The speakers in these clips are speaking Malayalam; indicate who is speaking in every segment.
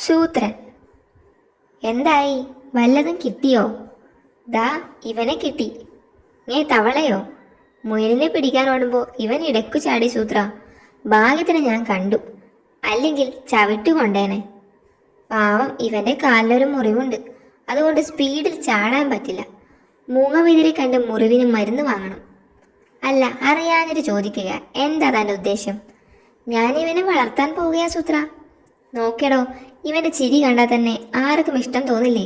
Speaker 1: ശൂദ്രൻ. എന്തായി? വല്ലതും കിട്ടിയോ? ദാ ഇവനെ കിട്ടി. തവളയോ? മുയലിനെ പിടിക്കാൻ ഓടുമ്പോൾ ഇവൻ ഇടയ്ക്കു ചാടി ശൂദ്ര. ഭാഗ്യത്തിന് ഞാൻ കണ്ടു, അല്ലെങ്കിൽ ചവിട്ടുകൊണ്ടേനെ. പാവം, ഇവന്റെ കാലിലൊരു മുറിവുണ്ട്, അതുകൊണ്ട് സ്പീഡിൽ ചാടാൻ പറ്റില്ല. മൂങ്ങ കണ്ട് മുറിവിന് മരുന്ന് വാങ്ങണം. അല്ല, അറിയാഞ്ഞിട്ട് ചോദിക്കുക, എന്താ തൻ്റെ ഉദ്ദേശം? ഞാൻ ഇവനെ വളർത്താൻ പോവുകയാ സൂത്ര. നോക്കടോ, ഇവന്റെ ചിരി കണ്ടാൽ തന്നെ ആർക്കും ഇഷ്ടം തോന്നില്ലേ?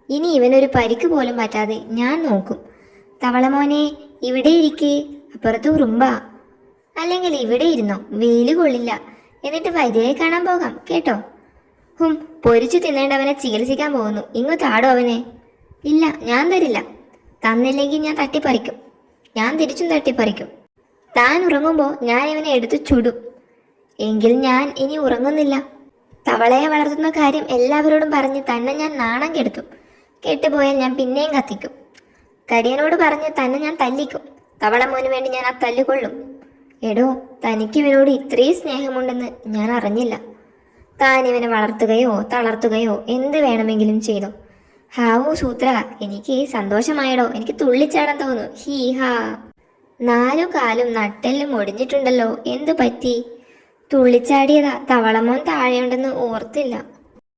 Speaker 1: ഇനി ഇവനൊരു പരിക്ക് പോലും പറ്റാതെ ഞാൻ നോക്കും. തവളമോനെ, ഇവിടെ ഇരിക്കേ, അപ്പുറത്ത് ഉറുമ്പാ. അല്ലെങ്കിൽ ഇവിടെ ഇരുന്നോ, വെയില് കൊള്ളില്ല. എന്നിട്ട് വൈദ്യരെ കാണാൻ പോകാം കേട്ടോ. പൊരിച്ചു തിന്നേണ്ടവനെ ചികിത്സിക്കാൻ പോകുന്നു, ഇങ്ങോട്ടാടോ അവനെ. ഇല്ല, ഞാൻ തരില്ല. തന്നില്ലെങ്കിൽ ഞാൻ തട്ടിപ്പറിക്കും. ഞാൻ തിരിച്ചും തട്ടിപ്പറിക്കും. താൻ ഉറങ്ങുമ്പോൾ ഞാൻ ഇവനെ എടുത്ത് ചുടും. എങ്കിൽ ഞാൻ ഇനി ഉറങ്ങുന്നില്ല. തവളയെ വളർത്തുന്ന കാര്യം എല്ലാവരോടും പറഞ്ഞ് തന്നെ ഞാൻ നാണം കെടുത്തും. കെട്ടുപോയാൽ ഞാൻ പിന്നെയും കത്തിക്കും. കടിയനോട് പറഞ്ഞ് തന്നെ ഞാൻ തല്ലിക്കും. തവളമോന് വേണ്ടി ഞാൻ ആ തല്ലുകൊള്ളും. എടോ, തനിക്ക് ഇവനോട് ഇത്രയും സ്നേഹമുണ്ടെന്ന് ഞാൻ അറിഞ്ഞില്ല. താൻ ഇവനെ വളർത്തുകയോ തളർത്തുകയോ എന്ത് വേണമെങ്കിലും ചെയ്തോ. ഹാവൂ സൂത്ര, എനിക്ക് സന്തോഷമായടോ. എനിക്ക് തുള്ളിച്ചാടാൻ തോന്നുന്നു. ഹീ ഹാ. 4 കാലും നട്ടെല്ലും ഒടിഞ്ഞിട്ടുണ്ടല്ലോ, എന്തു പറ്റി? തുള്ളിച്ചാടിയതാ, തവളമോൻ താഴെയുണ്ടെന്ന് ഓർത്തില്ല.